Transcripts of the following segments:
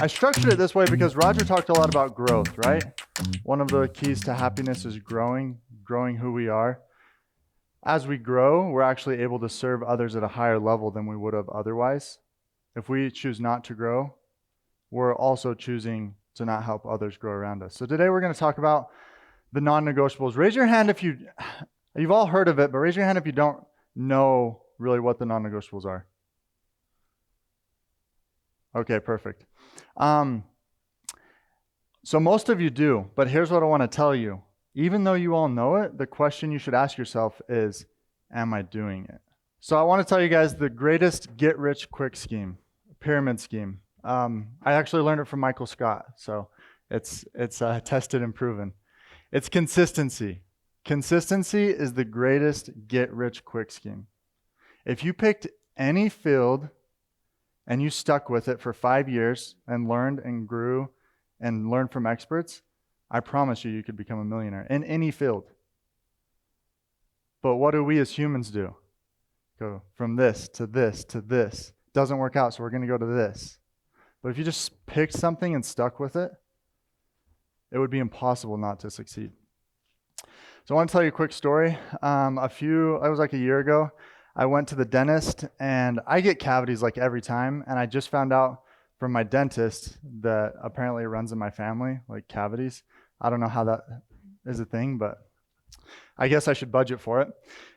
I structured it this way because Roger talked a lot about growth, right? One of the keys to happiness is growing who we are. As we grow, we're actually able to serve others at a higher level than we would have otherwise. If we choose not to grow, we're also choosing to not help others grow around us. So today we're going to talk about the non-negotiables. Raise your hand if you've all heard of it, but raise your hand if you don't know really what the non-negotiables are. Okay, perfect. So most of you do, but here's what I want to tell you. Even though you all know it, the question you should ask yourself is, am I doing it? So I want to tell you guys the greatest get-rich-quick scheme, pyramid scheme. I actually learned it from Michael Scott, so it's tested and proven. It's consistency. Consistency is the greatest get-rich-quick scheme. If you picked any field and you stuck with it for 5 years and learned and grew and learned from experts, I promise you could become a millionaire in any field. But what do we as humans do? Go from this to this to this. Doesn't work out, so we're going to go to this. But if you just picked something and stuck with it, it would be impossible not to succeed. So I want to tell you a quick story. It was like a year ago. I went to the dentist, and I get cavities like every time, and I just found out from my dentist that apparently it runs in my family, like cavities. I don't know how that is a thing, but I guess I should budget for it.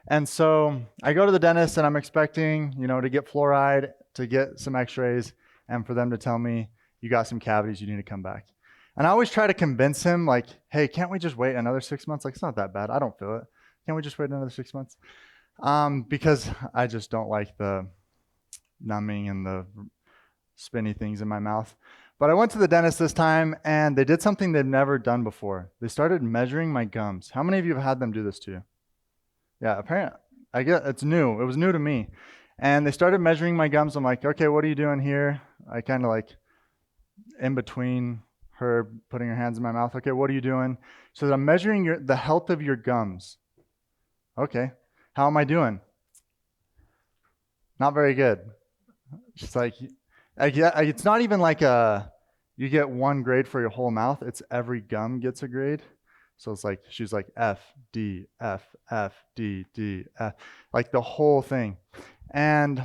And so I go to the dentist, and I'm expecting, to get fluoride, to get some x-rays, and for them to tell me, you got some cavities, you need to come back. And I always try to convince him, like, hey, can't we just wait another 6 months? Like, it's not that bad. I don't feel it. Can't we just wait another 6 months? Because I just don't like the numbing and the spinny things in my mouth. But I went to the dentist this time, and they did something they've never done before. They started measuring my gums. How many of you have had them do this to you? Yeah, apparently, I guess it's new. It was new to me. And they started measuring my gums. I'm like, okay, what are you doing here? I kind of like, in between her putting her hands in my mouth. Okay, what are you doing? So I'm measuring the health of your gums. Okay, how am I doing? Not very good. She's like, it's not even like you get one grade for your whole mouth. It's every gum gets a grade. So it's like, she's like F, D, F, F, D, D, F, like the whole thing. And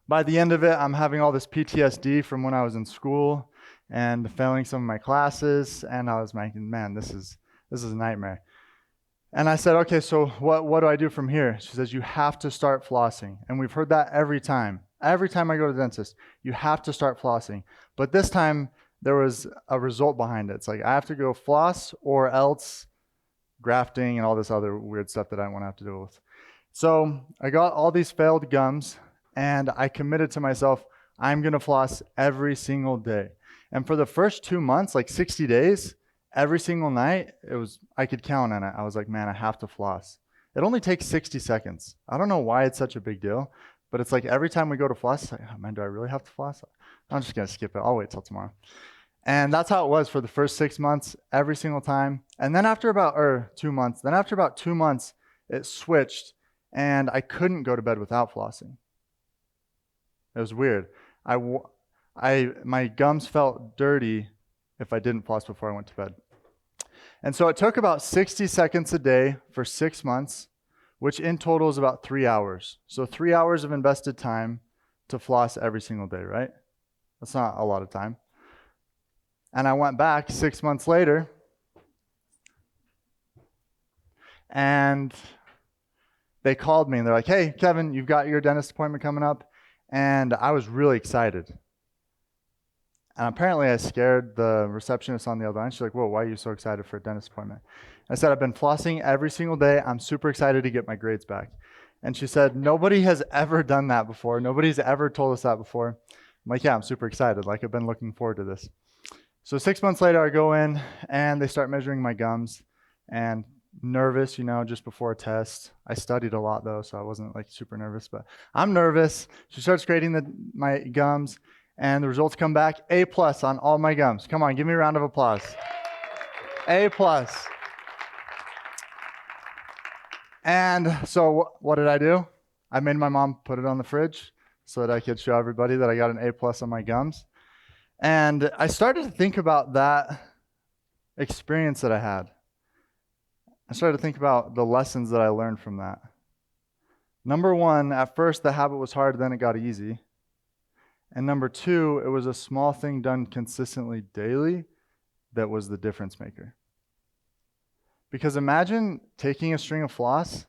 by the end of it, I'm having all this PTSD from when I was in school and failing some of my classes. And I was thinking, man, this is a nightmare. And I said, okay, so what do I do from here? She says, you have to start flossing. And we've heard that every time. Every time I go to the dentist, you have to start flossing. But this time, there was a result behind it. It's like, I have to go floss or else grafting and all this other weird stuff that I won't have to deal with. So I got all these failed gums, and I committed to myself, I'm going to floss every single day. And for the first 2 months, like 60 days, every single night, I could count on it. I was like, man, I have to floss. It only takes 60 seconds. I don't know why it's such a big deal, but it's like every time we go to floss, it's like, oh man, do I really have to floss? I'm just going to skip it. I'll wait till tomorrow. And that's how it was for the first 6 months, every single time. And then after about 2 months, it switched, and I couldn't go to bed without flossing. It was weird. My gums felt dirty if I didn't floss before I went to bed. And so it took about 60 seconds a day for 6 months, which in total is about 3 hours. So 3 hours of invested time to floss every single day, right? That's not a lot of time. And I went back 6 months later, and they called me and they're like, hey, Kevin, you've got your dentist appointment coming up. And I was really excited. And apparently I scared the receptionist on the other line. She's like, whoa, why are you so excited for a dentist appointment? I said, I've been flossing every single day. I'm super excited to get my grades back. And she said, nobody has ever done that before. Nobody's ever told us that before. I'm like, yeah, I'm super excited. Like, I've been looking forward to this. So 6 months later, I go in, and they start measuring my gums. And nervous, just before a test. I studied a lot, though, so I wasn't, like, super nervous. But I'm nervous. She starts grading my gums. And the results come back, A+ on all my gums. Come on, give me a round of applause. A+. And so what did I do? I made my mom put it on the fridge so that I could show everybody that I got an A+ on my gums. And I started to think about that experience that I had. I started to think about the lessons that I learned from that. Number one, at first the habit was hard, then it got easy. And number two, it was a small thing done consistently daily that was the difference maker. Because imagine taking a string of floss.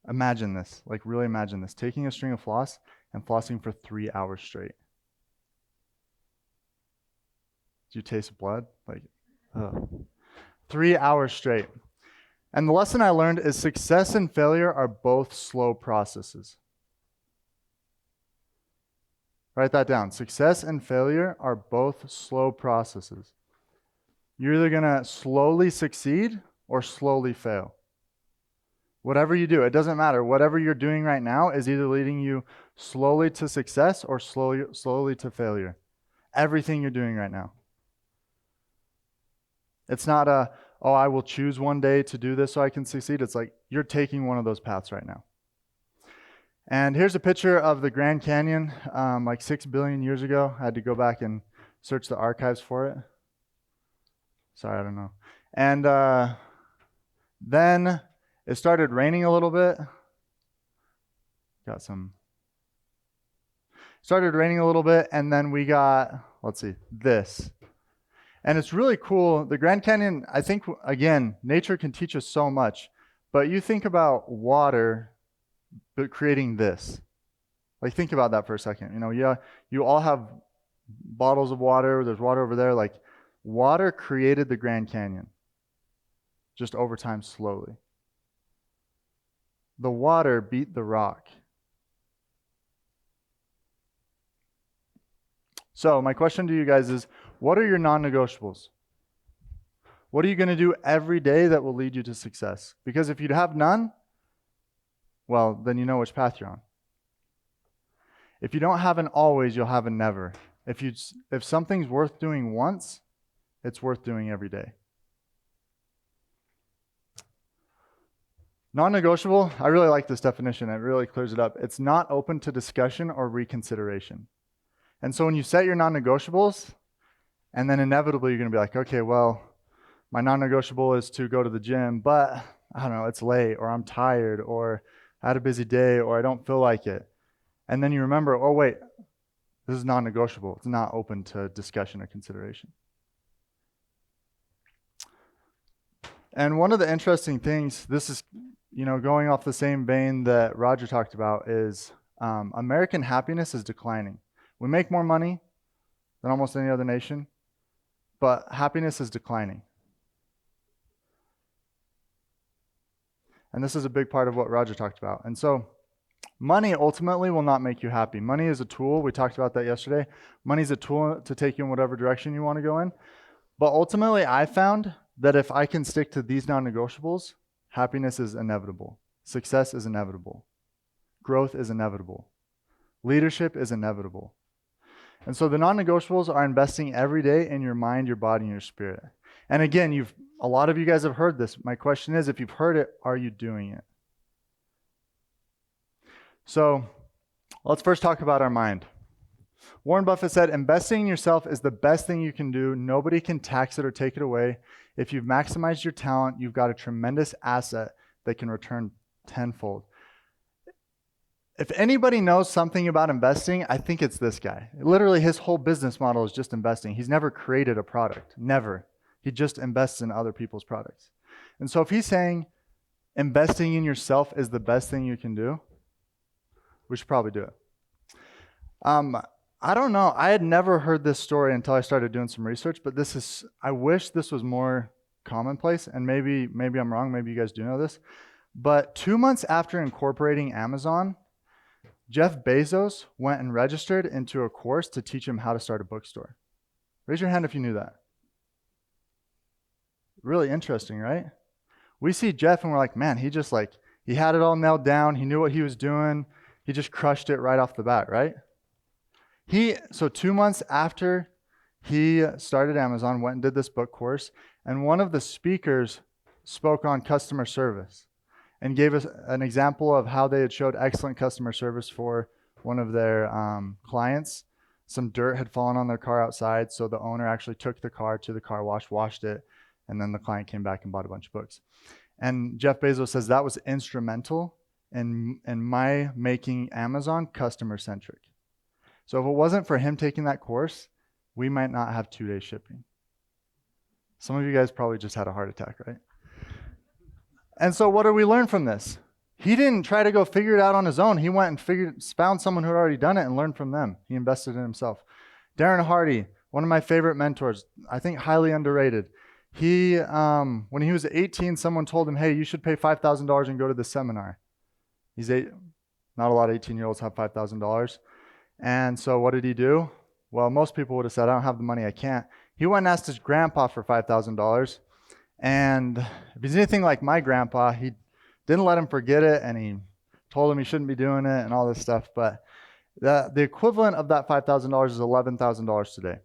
Imagine this, like really imagine this, taking a string of floss and flossing for 3 hours straight. Do you taste blood? Like, ugh. 3 hours straight. And the lesson I learned is success and failure are both slow processes. Write that down. Success and failure are both slow processes. You're either going to slowly succeed or slowly fail. Whatever you do, it doesn't matter. Whatever you're doing right now is either leading you slowly to success or slowly to failure. Everything you're doing right now. It's not I will choose one day to do this so I can succeed. It's like you're taking one of those paths right now. And here's a picture of the Grand Canyon, like 6 billion years ago. I had to go back and search the archives for it. Sorry, I don't know. And then it started raining a little bit. Started raining a little bit, and then we got, let's see, this. And it's really cool. The Grand Canyon, I think, again, nature can teach us so much. But you think about water, but creating this. Like, think about that for a second. You know, yeah, you all have bottles of water. There's water over there. Like, water created the Grand Canyon just over time, slowly. The water beat the rock. So my question to you guys is, what are your non-negotiables? What are you going to do every day that will lead you to success? Because if you have none, well, then you know which path you're on. If you don't have an always, you'll have a never. If something's worth doing once, it's worth doing every day. Non-negotiable, I really like this definition. It really clears it up. It's not open to discussion or reconsideration. And so when you set your non-negotiables, and then inevitably you're going to be like, okay, well, my non-negotiable is to go to the gym, but I don't know, it's late, or I'm tired, or I had a busy day, or I don't feel like it. And then you remember, oh wait, this is non-negotiable. It's not open to discussion or consideration. And one of the interesting things, this is, going off the same vein that Roger talked about, is American happiness is declining. We make more money than almost any other nation, but happiness is declining. And this is a big part of what Roger talked about. And so money ultimately will not make you happy. Money is a tool. We talked about that yesterday. Money is a tool to take you in whatever direction you want to go in. But ultimately, I found that if I can stick to these non-negotiables, happiness is inevitable. Success is inevitable. Growth is inevitable. Leadership is inevitable. And so the non-negotiables are investing every day in your mind, your body, and your spirit. And again, a lot of you guys have heard this. My question is, if you've heard it, are you doing it? So let's first talk about our mind. Warren Buffett said, investing in yourself is the best thing you can do. Nobody can tax it or take it away. If you've maximized your talent, you've got a tremendous asset that can return tenfold. If anybody knows something about investing, I think it's this guy. Literally, his whole business model is just investing. He's never created a product, never. He just invests in other people's products. And so if he's saying investing in yourself is the best thing you can do, we should probably do it. I don't know. I had never heard this story until I started doing some research, but I wish this was more commonplace, and maybe I'm wrong. Maybe you guys do know this. But 2 months after incorporating Amazon, Jeff Bezos went and registered into a course to teach him how to start a bookstore. Raise your hand if you knew that. Really interesting, right? We see Jeff and we're like, man, he had it all nailed down. He knew what he was doing. He just crushed it right off the bat, right? So 2 months after he started Amazon, went and did this book course, and one of the speakers spoke on customer service and gave us an example of how they had showed excellent customer service for one of their clients some dirt had fallen on their car outside, so the owner actually took the car to the car wash, washed it, and then the client came back and bought a bunch of books. And Jeff Bezos says that was instrumental in my making Amazon customer centric. So if it wasn't for him taking that course, we might not have 2-day shipping. Some of you guys probably just had a heart attack, right? And so what do we learn from this? He didn't try to go figure it out on his own. He went and found someone who had already done it and learned from them. He invested in himself. Darren Hardy, one of my favorite mentors, I think highly underrated. He, when he was 18, someone told him, hey, you should pay $5,000 and go to this seminar. He's not a lot of 18-year-olds have $5,000. And so what did he do? Well, most people would have said, I don't have the money, I can't. He went and asked his grandpa for $5,000. And if he's anything like my grandpa, he didn't let him forget it, and he told him he shouldn't be doing it and all this stuff. But the equivalent of that $5,000 is $11,000 today.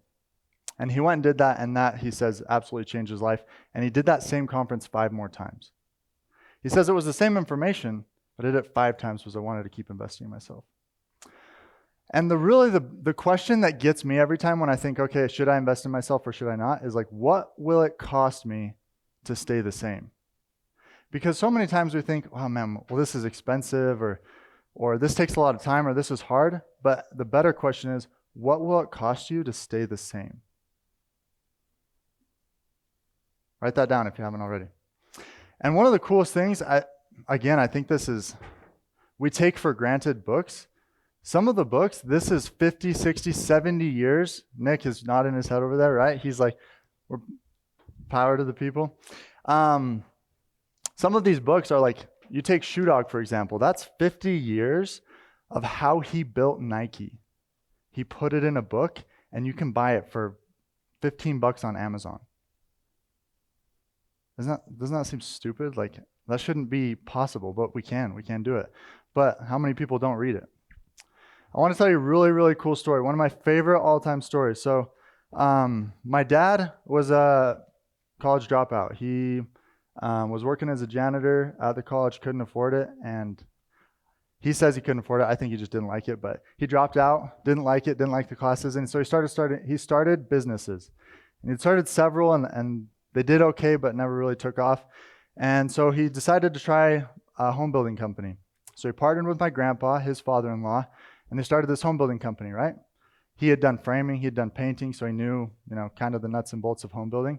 And he went and did that, and that, he says, absolutely changed his life. And he did that same conference 5 more times. He says it was the same information, but I did it 5 times because I wanted to keep investing in myself. And the question that gets me every time when I think, okay, should I invest in myself or should I not, is like, what will it cost me to stay the same? Because so many times we think, oh man, well, this is expensive, or this takes a lot of time, or this is hard. But the better question is, what will it cost you to stay the same? Write that down if you haven't already. And one of the coolest things, I think we take for granted books. Some of the books, this is 50, 60, 70 years. Nick is nodding his head over there, right? He's like, we're power to the people. Some of these books are like, you take Shoe Dog, for example. That's 50 years of how he built Nike. He put it in a book, and you can buy it for $15 on Amazon. Doesn't that seem stupid? Like, that shouldn't be possible, but we can do it. But how many people don't read it? I want to tell you a really, really cool story. One of my favorite all-time stories. So my dad was a college dropout. He was working as a janitor at the college, couldn't afford it. And he says he couldn't afford it. I think he just didn't like it. But he dropped out, didn't like it, didn't like the classes. And so he started businesses. And he started several, and they did okay, but never really took off. And so he decided to try a home building company. So he partnered with my grandpa, his father-in-law, and they started this home building company, right? He had done framing, he had done painting, so he knew, kind of the nuts and bolts of home building.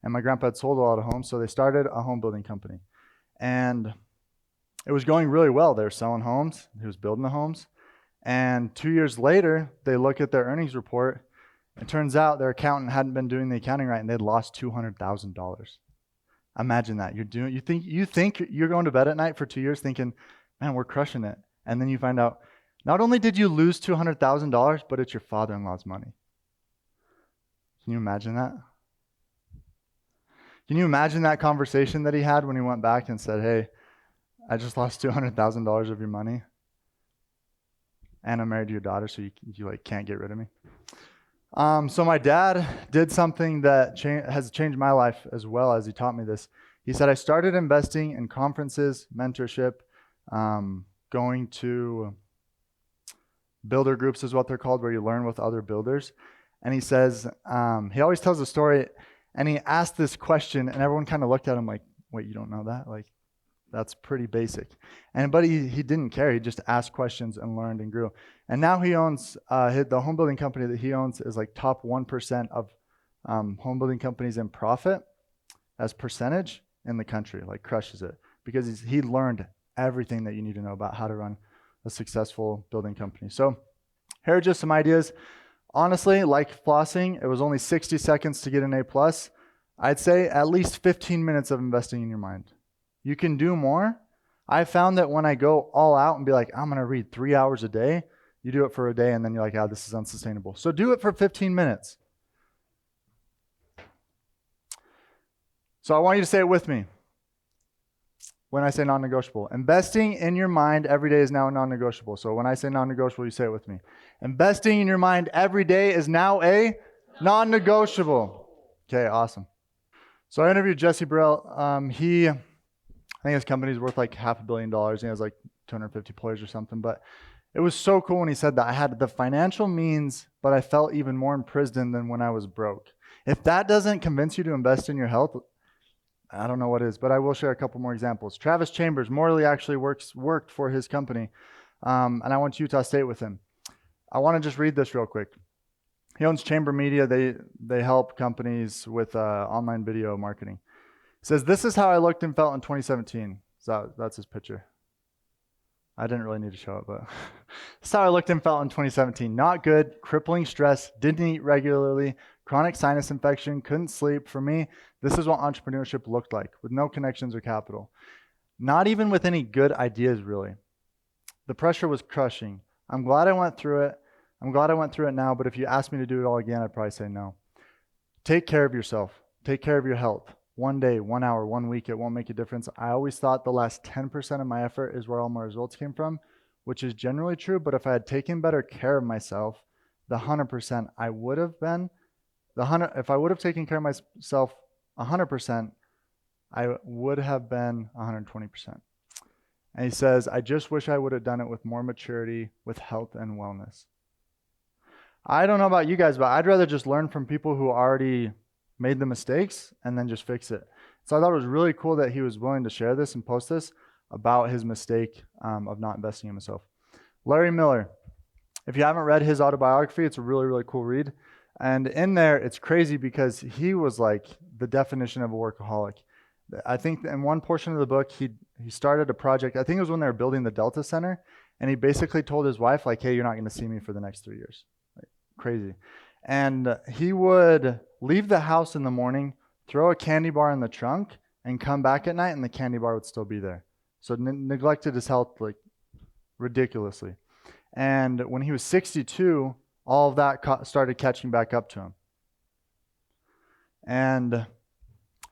And my grandpa had sold a lot of homes, so they started a home building company. And it was going really well. They were selling homes, he was building the homes. And 2 years later, they look at their earnings report. It turns out their accountant hadn't been doing the accounting right, and they'd lost $200,000. Imagine that. You think you're going to bed at night for 2 years thinking, man, we're crushing it. And then you find out, not only did you lose $200,000, but it's your father-in-law's money. Can you imagine that? Can you imagine that conversation that he had when he went back and said, hey, I just lost $200,000 of your money, and I'm married to your daughter, so you can't get rid of me? So my dad did something that has changed my life as well, as he taught me this. He said, I started investing in conferences, mentorship, going to builder groups is what they're called, where you learn with other builders. And he says, he always tells a story, and he asked this question, and everyone kind of looked at him like, wait, you don't know that? Like, that's pretty basic. But he didn't care. He just asked questions and learned and grew. And now he owns, the home building company that he owns is like top 1% of home building companies in profit as percentage in the country, like crushes it. Because he learned everything that you need to know about how to run a successful building company. So here are just some ideas. Honestly, like flossing, it was only 60 seconds to get an A+. I'd say at least 15 minutes of investing in your mind. You can do more. I found that when I go all out and be like, I'm going to read 3 hours a day, you do it for a day and then you're like, this is unsustainable. So do it for 15 minutes. So I want you to say it with me. When I say non-negotiable, investing in your mind every day is now non-negotiable. So when I say non-negotiable, you say it with me. Investing in your mind every day is now a non-negotiable. Okay, awesome. So I interviewed Jesse Burrell. I think his company's worth like $500 million. He has like 250 employees or something. But It was so cool when he said that. I had the financial means, but I felt even more imprisoned than when I was broke. If that doesn't convince you to invest in your health, I don't know what is, but I will share a couple more examples. Travis Chambers, Morley actually worked for his company, and I went to Utah State with him. I want to just read this real quick. He owns Chamber Media. They help companies with online video marketing. It says, "This is how I looked and felt in 2017." So that's his picture. I didn't really need to show it, but this is how I looked and felt in 2017. Not good, crippling stress, didn't eat regularly, chronic sinus infection, couldn't sleep. For me, this is what entrepreneurship looked like, with no connections or capital. Not even with any good ideas, really. The pressure was crushing. I'm glad I went through it. I'm glad I went through it now, but if you asked me to do it all again, I'd probably say no. Take care of yourself. Take care of your health. 1 day, 1 hour, 1 week, it won't make a difference. I always thought the last 10% of my effort is where all my results came from, which is generally true, but if I had taken better care of myself, the 100% I would have been, if I would have taken care of myself 100%, I would have been 120%. And he says, I just wish I would have done it with more maturity, with health and wellness. I don't know about you guys, but I'd rather just learn from people who already made the mistakes and then just fix it. So I thought it was really cool that he was willing to share this and post this about his mistake of not investing in himself. Larry Miller, if you haven't read his autobiography, it's a really, really cool read. And in there, it's crazy because he was like the definition of a workaholic. I think in one portion of the book, he started a project. I think it was when they were building the Delta Center. And he basically told his wife, like, hey, you're not going to see me for the next 3 years. Like, crazy. And he would leave the house in the morning, throw a candy bar in the trunk, and come back at night, and the candy bar would still be there. So neglected his health like ridiculously. And when he was 62, all of that started catching back up to him. And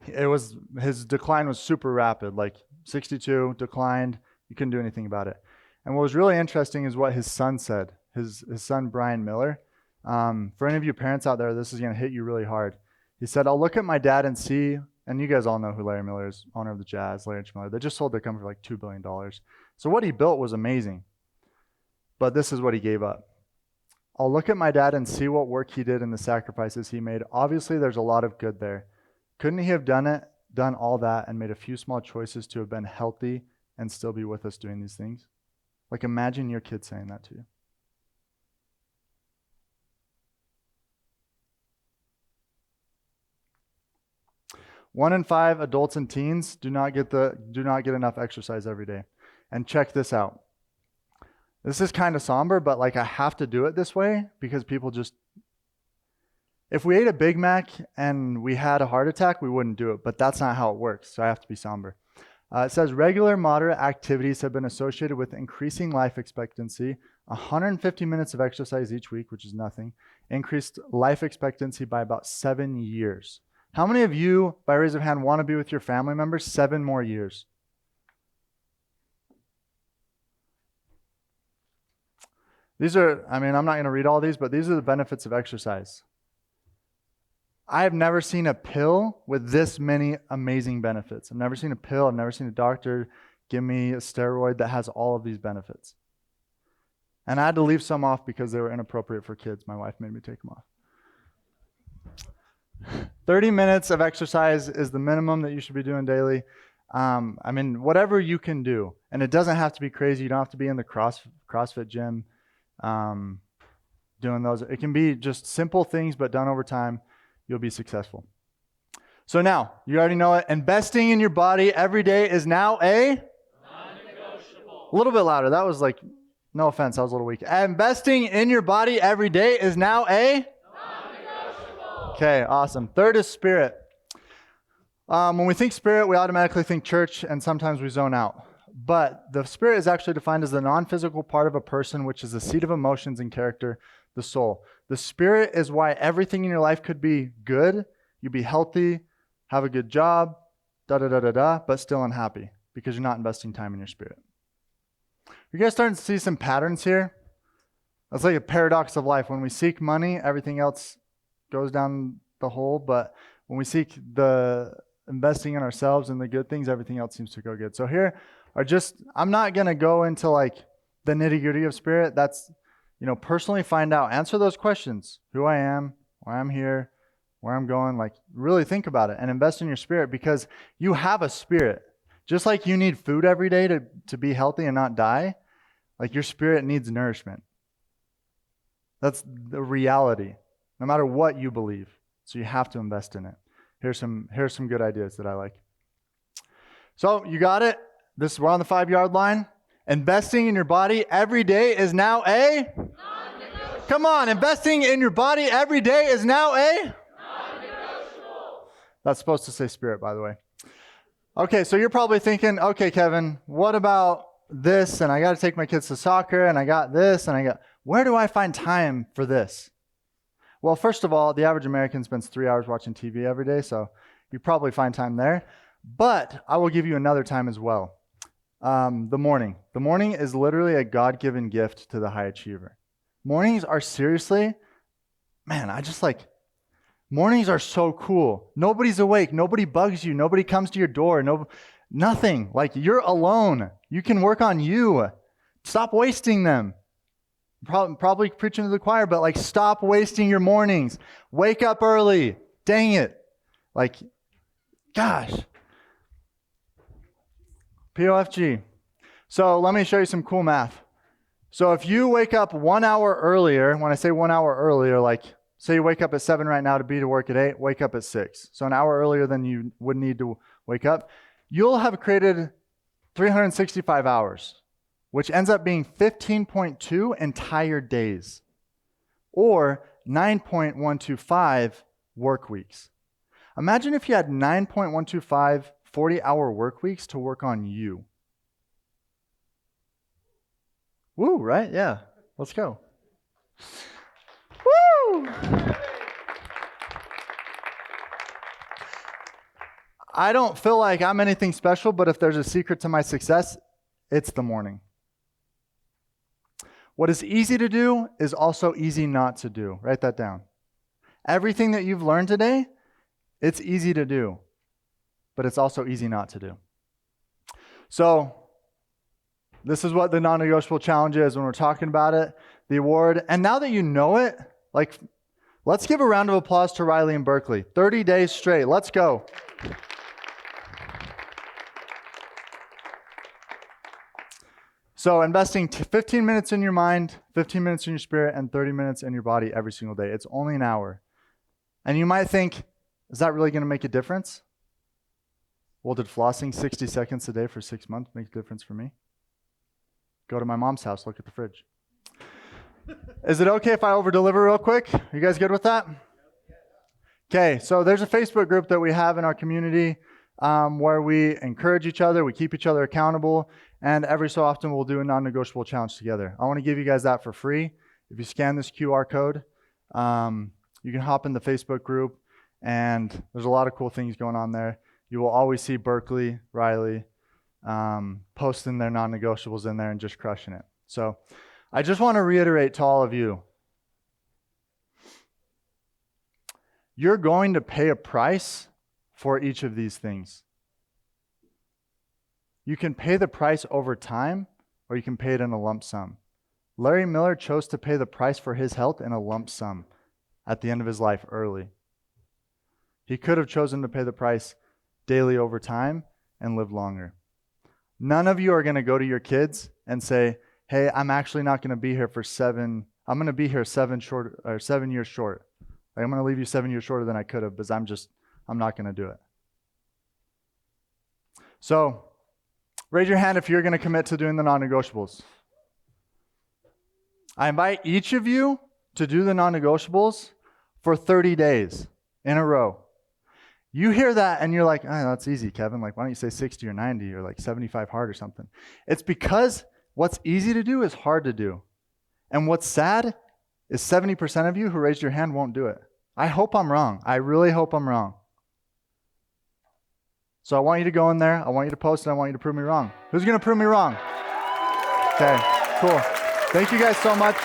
his decline was super rapid, like 62, declined. You couldn't do anything about it. And what was really interesting is what his son said, his son, Brian Miller. For any of you parents out there, this is going to hit you really hard. He said, I'll look at my dad and see, and you guys all know who Larry Miller is, owner of the Jazz, Larry Miller. They just sold their company for like $2 billion. So what he built was amazing. But this is what he gave up. I'll look at my dad and see what work he did and the sacrifices he made. Obviously, there's a lot of good there. Couldn't he have done all that and made a few small choices to have been healthy and still be with us doing these things? Like, imagine your kid saying that to you. One in 5 adults and teens do not get enough exercise every day. And check this out. This is kind of somber, but like I have to do it this way because people just, if we ate a Big Mac and we had a heart attack, we wouldn't do it, but that's not how it works. So I have to be somber. It says regular moderate activities have been associated with increasing life expectancy. 150 minutes of exercise each week, which is nothing, increased life expectancy by about 7 years. How many of you, by raise of hand, want to be with your family members 7 more years? These are, I'm not going to read all these, but these are the benefits of exercise. I have never seen a pill with this many amazing benefits. I've never seen a pill, I've never seen a doctor give me a steroid that has all of these benefits. And I had to leave some off because they were inappropriate for kids. My wife made me take them off. 30 minutes of exercise is the minimum that you should be doing daily. Whatever you can do. And it doesn't have to be crazy. You don't have to be in the CrossFit gym doing those. It can be just simple things, but done over time, you'll be successful. So now, you already know it. Investing in your body every day is now a non-negotiable. A little bit louder. That was like, no offense, I was a little weak. Investing in your body every day is now a non-negotiable. Okay, awesome. Third is spirit. When we think spirit, we automatically think church, and sometimes we zone out. But the spirit is actually defined as the non-physical part of a person, which is the seat of emotions and character, the soul. The spirit is why everything in your life could be good. You'd be healthy, have a good job, but still unhappy because you're not investing time in your spirit. You guys starting to see some patterns here? That's like a paradox of life. When we seek money, everything else goes down the hole. But when we seek the investing in ourselves and the good things, everything else seems to go good. So here are I'm not going to go into like the nitty-gritty of spirit, that's, personally find out, answer those questions, who I am, why I'm here, where I'm going. Like, really think about it and invest in your spirit, because you have a spirit. Just like you need food every day to be healthy and not die, like your spirit needs nourishment. That's the reality, no matter what you believe. So you have to invest in it. Here's some good ideas that I like. So you got it. We're on the 5-yard line. Investing in your body every day is now a? Non-negotiable. Come on, investing in your body every day is now a? Non-negotiable. That's supposed to say spirit, by the way. Okay, so you're probably thinking, okay, Kevin, what about this? And I got to take my kids to soccer, and I got this, and where do I find time for this? Well, first of all, the average American spends 3 hours watching TV every day, so you probably find time there. But I will give you another time as well. The morning. The morning is literally a God-given gift to the high achiever. Mornings are seriously, mornings are so cool. Nobody's awake. Nobody bugs you. Nobody comes to your door. Nothing. Like, you're alone. You can work on you. Stop wasting them. Probably preaching to the choir, but like, stop wasting your mornings. Wake up early. Dang it. Like, gosh. POFG. So let me show you some cool math. So if you wake up 1 hour earlier, when I say 1 hour earlier, like, say you wake up at 7 right now to be to work at 8, wake up at 6. So an hour earlier than you would need to wake up, you'll have created 365 hours, which ends up being 15.2 entire days, or 9.125 work weeks. Imagine if you had 9.125 40-hour work weeks to work on you. Woo, right? Yeah. Let's go. Woo! I don't feel like I'm anything special, but if there's a secret to my success, it's the morning. What is easy to do is also easy not to do. Write that down. Everything that you've learned today, it's easy to do, but it's also easy not to do. So this is what the non-negotiable challenge is when we're talking about it, the award. And now that you know it, like, let's give a round of applause to Riley and Berkeley. 30 days straight. Let's go. So investing 15 minutes in your mind, 15 minutes in your spirit, and 30 minutes in your body every single day. It's only an hour. And you might think, is that really going to make a difference? Well, did flossing 60 seconds a day for 6 months make a difference for me? Go to my mom's house, look at the fridge. Is it okay if I over-deliver real quick? You guys good with that? Okay, so there's a Facebook group that we have in our community where we encourage each other, we keep each other accountable, and every so often we'll do a non-negotiable challenge together. I want to give you guys that for free. If you scan this QR code, you can hop in the Facebook group, and there's a lot of cool things going on there. You will always see Berkeley, Riley, posting their non-negotiables in there and just crushing it. So I just want to reiterate to all of you, you're going to pay a price for each of these things. You can pay the price over time, or you can pay it in a lump sum. Larry Miller chose to pay the price for his health in a lump sum at the end of his life early. He could have chosen to pay the price daily over time and live longer. None of you are going to go to your kids and say, hey, I'm actually not going to be here for I'm going to be here 7 years short. Like, I'm going to leave you 7 years shorter than I could have, because I'm not going to do it. So raise your hand if you're going to commit to doing the non-negotiables. I invite each of you to do the non-negotiables for 30 days in a row. You hear that and you're like, that's easy, Kevin. Like, why don't you say 60 or 90 or like 75 hard or something? It's because what's easy to do is hard to do. And what's sad is 70% of you who raised your hand won't do it. I hope I'm wrong. I really hope I'm wrong. So I want you to go in there. I want you to post, and I want you to prove me wrong. Who's going to prove me wrong? Okay, cool. Thank you guys so much.